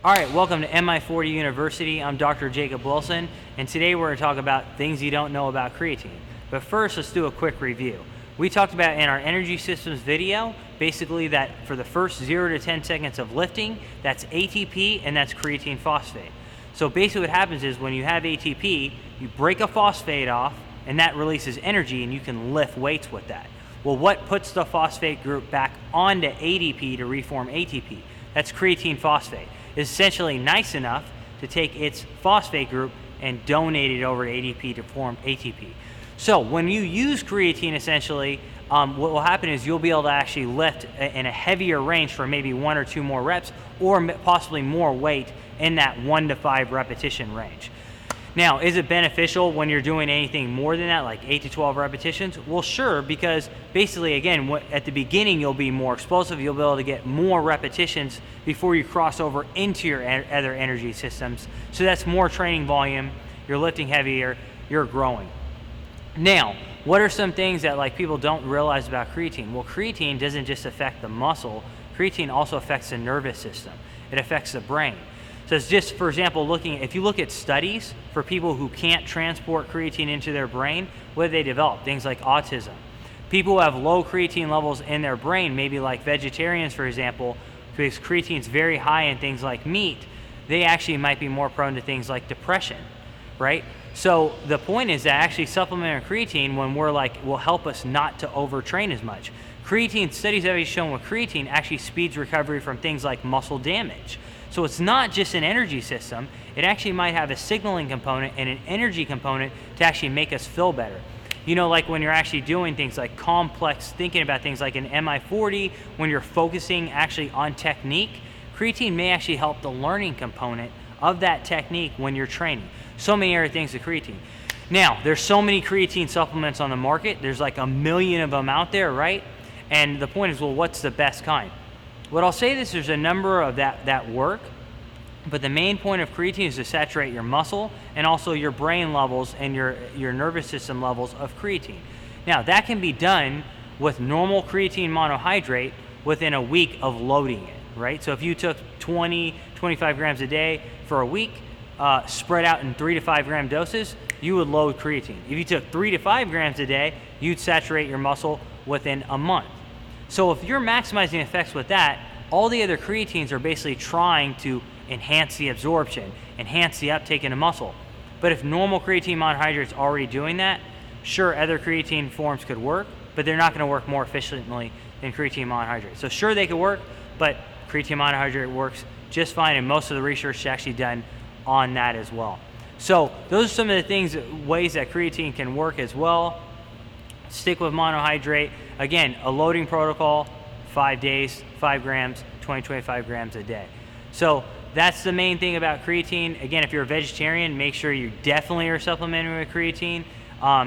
All right, welcome to Mi40 University. I'm Dr. Jacob Wilson, and today we're going to talk about things you don't know about creatine. But first, let's do a quick review. We talked about in our energy systems video, basically that for the first 0 to 10 seconds of lifting, that's ATP and that's creatine phosphate. So basically what happens is when you have ATP, you break a phosphate off, and that releases energy, and you can lift weights with that. Well, what puts the phosphate group back onto ADP to reform ATP? That's creatine phosphate. It's essentially nice enough to take its phosphate group and donate it over to ADP to form ATP. So when you use creatine, essentially, what will happen is you'll be able to actually lift in a heavier range for maybe 1 or 2 more reps, or possibly more weight in that 1 to 5 repetition range. Now, is it beneficial when you're doing anything more than that, like 8 to 12 repetitions? Well, sure, because basically, again, at the beginning, you'll be more explosive. You'll be able to get more repetitions before you cross over into your other energy systems. So that's more training volume. You're lifting heavier. You're growing. Now, what are some things that people don't realize about creatine? Well, creatine doesn't just affect the muscle. Creatine also affects the nervous system. It affects the brain. So it's just, for example, if you look at studies for people who can't transport creatine into their brain, what do they develop? Things like autism. People who have low creatine levels in their brain, maybe like vegetarians, for example, because creatine is very high in things like meat, they actually might be more prone to things like depression, right? So the point is that actually supplementing creatine when will help us not to overtrain as much. Creatine, studies have shown with creatine actually speeds recovery from things like muscle damage. So it's not just an energy system, it actually might have a signaling component and an energy component to actually make us feel better. You know, like when you're actually doing things like complex, thinking about things like an Mi40, when you're focusing actually on technique, creatine may actually help the learning component of that technique when you're training. So many other things with creatine. Now, there's so many creatine supplements on the market. There's like 1 million of them out there, right? And the point is, well, what's the best kind? What I'll say is there's a number of that work, but the main point of creatine is to saturate your muscle and also your brain levels and your nervous system levels of creatine. Now, that can be done with normal creatine monohydrate within a week of loading it, right? So if you took 20, 25 grams a day for a week, spread out in 3 to 5 gram doses, you would load creatine. If you took 3 to 5 grams a day, you'd saturate your muscle within a month. So if you're maximizing effects with that, all the other creatines are basically trying to enhance the absorption, enhance the uptake in the muscle. But if normal creatine monohydrate is already doing that, sure, other creatine forms could work, but they're not going to work more efficiently than creatine monohydrate. So sure, they could work, but creatine monohydrate works just fine, and most of the research is actually done on that as well. So those are some of the ways that creatine can work as well. Stick with monohydrate. Again, a loading protocol, 5 days, 5 grams, 20-25 grams a day. So that's the main thing about creatine. Again, if you're a vegetarian, make sure you definitely are supplementing with creatine.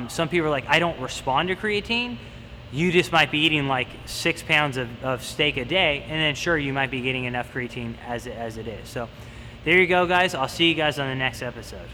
Some people are like, I don't respond to creatine. You just might be eating like 6 pounds of steak a day, and then sure, you might be getting enough creatine as it is. So there you go, guys. I'll see you guys on the next episode.